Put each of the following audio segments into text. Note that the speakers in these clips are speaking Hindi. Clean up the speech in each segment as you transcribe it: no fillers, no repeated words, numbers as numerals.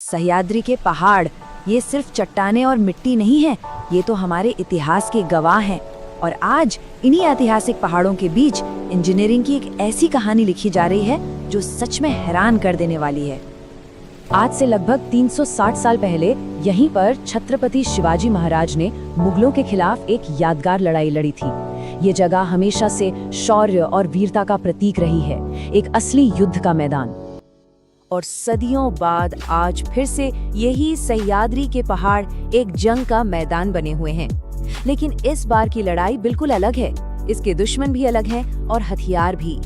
सह्याद्री के पहाड़ ये सिर्फ चट्टानें और मिट्टी नहीं है, ये तो हमारे इतिहास के गवाह हैं। और आज इन्हीं ऐतिहासिक पहाड़ों के बीच इंजीनियरिंग की एक ऐसी कहानी लिखी जा रही है जो सच में हैरान कर देने वाली है। आज से लगभग 360 साल पहले यहीं पर छत्रपति शिवाजी महाराज ने मुगलों के खिलाफ एक यादगार लड़ाई लड़ी थी। ये जगह हमेशा से शौर्य और वीरता का प्रतीक रही है, एक असली युद्ध का मैदान। और सदियों बाद आज फिर से यही सह्याद्री के पहाड़ एक जंग का मैदान बने हुए हैं। लेकिन इस बार की लड़ाई बिल्कुल अलग है, इसके दुश्मन भी अलग हैं और हथियार भी।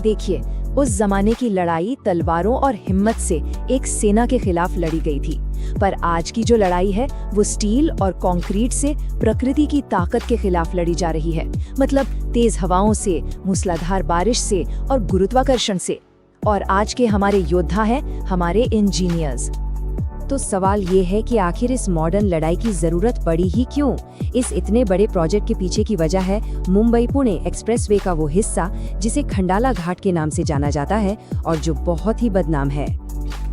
देखिए, उस जमाने की लड़ाई तलवारों और हिम्मत से एक सेना के खिलाफ लड़ी गई थी, पर आज की जो लड़ाई है वो स्टील और कंक्रीट से, प्रकृति की ताकत के खिलाफ लड़ी जा रही है। मतलब तेज हवाओं से, मूसलाधार बारिश से और गुरुत्वाकर्षण से। और आज के हमारे योद्धा हैं हमारे इंजीनियर्स। तो सवाल ये है कि आखिर इस मॉडर्न लड़ाई की जरूरत पड़ी ही क्यों? इस इतने बड़े प्रोजेक्ट के पीछे की वजह है मुंबई पुणे एक्सप्रेसवे का वो हिस्सा जिसे खंडाला घाट के नाम से जाना जाता है और जो बहुत ही बदनाम है।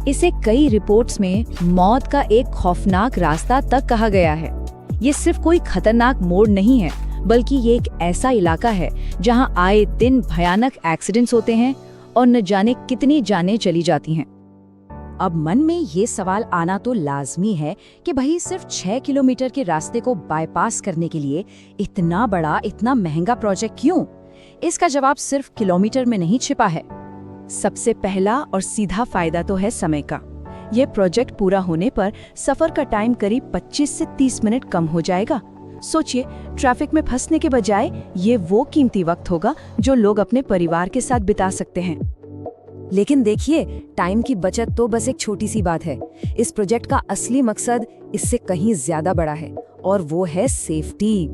इसे कई रिपोर्ट्स में मौत का एक खौफनाक रास्ता तक कहा गया है। ये सिर्फ कोई खतरनाक मोड़ नहीं है, बल्कि ये एक ऐसा इलाका है जहां आए दिन भयानक एक्सीडेंट्स होते हैं और न जाने कितनी जानें चली जाती हैं। अब मन में ये सवाल आना तो लाजमी है कि भाई सिर्फ 6 किलोमीटर के रास्ते को बाईपास करने के लिए इतना बड़ा, इतना महंगा प्रोजेक्ट क्यों? इसका जवाब सिर्फ किलोमीटर में नहीं छिपा है। सबसे पहला और सीधा फायदा तो है समय का। ये प्रोजेक्ट पूरा होने पर सफर का टाइम करीब 25 से 30 मिनट कम हो जाएगा। सोचिए, ट्रैफिक में फंसने के बजाय ये वो कीमती वक्त होगा जो लोग अपने परिवार के साथ बिता सकते हैं। लेकिन देखिए, टाइम की बचत तो बस एक छोटी सी बात है। इस प्रोजेक्ट का असली मकसद इससे कहीं ज्यादा बड़ा है और वो है सेफ्टी।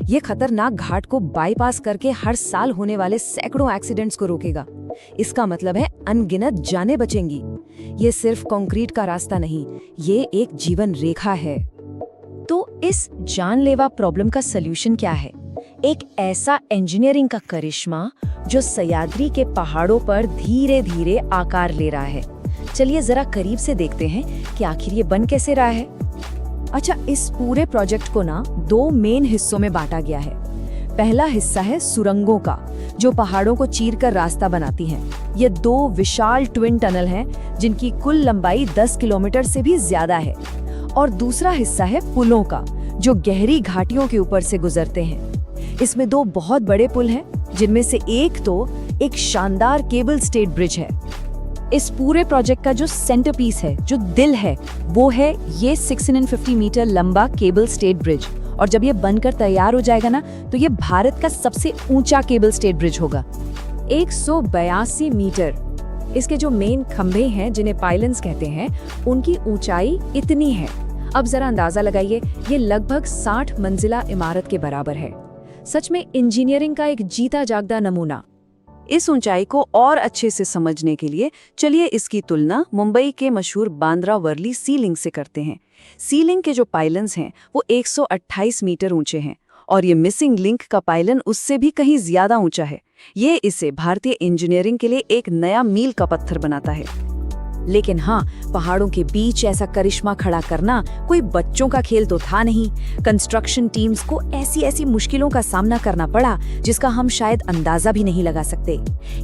ये खतरनाक घाट को बाईपास करके हर साल होने वाले सैकड़ों एक्सीडेंट्स को रोकेगा। इसका मतलब है अनगिनत जानें बचेंगी। ये सिर्फ कंक्रीट का रास्ता नहीं, ये एक जीवन रेखा है। तो इस जानलेवा प्रॉब्लम का सलूशन क्या है? एक ऐसा इंजीनियरिंग का करिश्मा जो सह्याद्री के पहाड़ों पर धीरे धीरे आकार ले रहा है। चलिए जरा करीब से देखते हैं कि आखिर ये बन कैसे रहा है। अच्छा, इस पूरे प्रोजेक्ट को ना 2 मेन हिस्सों में बांटा गया है। पहला हिस्सा है सुरंगों का, जो पहाड़ों को चीरकर रास्ता बनाती हैं। ये 2 विशाल ट्विन टनल हैं जिनकी कुल लंबाई 10 किलोमीटर से भी ज्यादा है। और दूसरा हिस्सा है पुलों का, जो गहरी घाटियों के ऊपर से गुजरते हैं। इसमें 2 बहुत बड़े पुल हैं, जिनमें से एक शानदार केबल स्टेड ब्रिज है। इस पूरे प्रोजेक्ट का जो सेंटरपीस है, जो दिल है, वो है ये 650 मीटर लंबा केबल स्टेड ब्रिज। और जब ये बनकर तैयार हो जाएगा ना, तो ये भारत का सबसे ऊंचा केबल स्टेड ब्रिज होगा। 182 मीटर। इसके जो मेन खंभे हैं, जिन्हें पाइलन्स कहते हैं, उनकी ऊंचाई इतनी है। अब जरा अंदाजा लगाइए, ये लगभग 60 मंजिला इमारत के बराबर है। सच में इंजीनियरिंग का एक जीता जागता नमूना। इस ऊंचाई को और अच्छे से समझने के लिए चलिए इसकी तुलना मुंबई के मशहूर बांद्रा वर्ली सी लिंक से करते हैं। सी लिंक के जो पाइलन्स हैं वो 128 मीटर ऊंचे हैं और ये मिसिंग लिंक का पाइलन उससे भी कहीं ज्यादा ऊंचा है। ये इसे भारतीय इंजीनियरिंग के लिए एक नया मील का पत्थर बनाता है। लेकिन हाँ, पहाड़ों के बीच ऐसा करिश्मा खड़ा करना कोई बच्चों का खेल तो था नहीं। कंस्ट्रक्शन टीम्स को ऐसी मुश्किलों का सामना करना पड़ा जिसका हम शायद अंदाजा भी नहीं लगा सकते।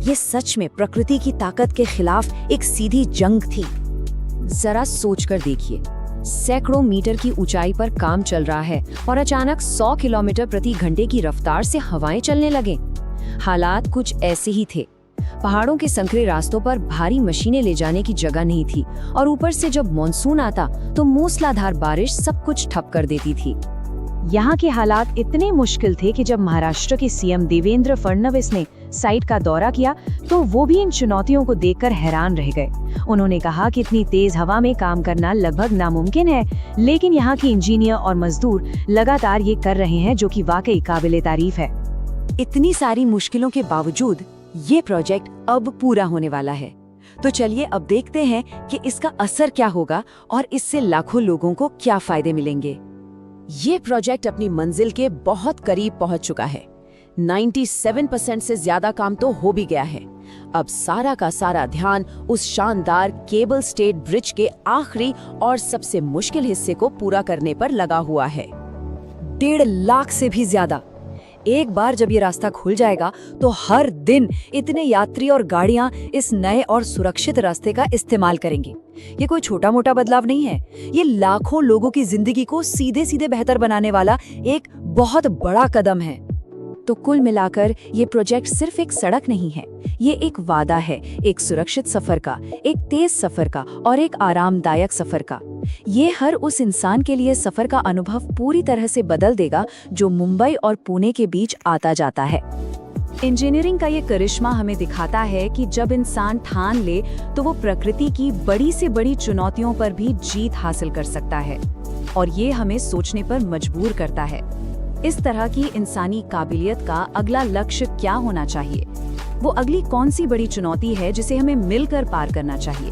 ये सच में प्रकृति की ताकत के खिलाफ एक सीधी जंग थी। जरा सोचकर देखिए, सैकड़ों मीटर की ऊंचाई पर काम चल रहा है और अचानक 100 किलोमीटर प्रति घंटे की रफ्तार से हवाएं चलने लगे। हालात कुछ ऐसे ही थे। पहाड़ों के संकरे रास्तों पर भारी मशीनें ले जाने की जगह नहीं थी और ऊपर से जब मॉनसून आता तो मूसलाधार बारिश सब कुछ ठप कर देती थी। यहाँ के हालात इतने मुश्किल थे कि जब महाराष्ट्र के सीएम देवेंद्र फडणवीस ने साइट का दौरा किया तो वो भी इन चुनौतियों को देखकर हैरान रह गए। उन्होंने कहा कि इतनी तेज हवा में काम करना लगभग नामुमकिन है, लेकिन यहाँ के इंजीनियर और मजदूर लगातार ये कर रहे हैं, जो कि वाकई काबिले तारीफ है। इतनी सारी मुश्किलों के बावजूद ये प्रोजेक्ट अब पूरा होने वाला है। तो चलिए अब देखते हैं कि इसका असर क्या होगा और इससे लाखों लोगों को क्या फायदे मिलेंगे। ये प्रोजेक्ट अपनी मंजिल के बहुत करीब पहुंच चुका है। 97% से ज्यादा काम तो हो भी गया है। अब सारा का सारा ध्यान उस शानदार केबल स्टेट ब्रिज के आखिरी और सबसे मुश्किल हिस्से को पूरा करने पर लगा हुआ है। 1.5 लाख से भी ज्यादा। एक बार जब ये रास्ता खुल जाएगा तो हर दिन इतने यात्री और गाड़ियां इस नए और सुरक्षित रास्ते का इस्तेमाल करेंगे। ये कोई छोटा मोटा बदलाव नहीं है, ये लाखों लोगों की जिंदगी को सीधे सीधे बेहतर बनाने वाला एक बहुत बड़ा कदम है। तो कुल मिलाकर ये प्रोजेक्ट सिर्फ एक सड़क नहीं है, ये एक वादा है, एक सुरक्षित सफर का, एक तेज सफर का और एक आरामदायक सफर का। ये हर उस इंसान के लिए सफर का अनुभव पूरी तरह से बदल देगा जो मुंबई और पुणे के बीच आता जाता है। इंजीनियरिंग का ये करिश्मा हमें दिखाता है कि जब इंसान ठान ले तो वो प्रकृति की बड़ी से बड़ी चुनौतियों पर भी जीत हासिल कर सकता है, और ये हमें सोचने पर मजबूर करता है। इस तरह की इंसानी काबिलियत का अगला लक्ष्य क्या होना चाहिए? वो अगली कौन सी बड़ी चुनौती है जिसे हमें मिलकर पार करना चाहिए?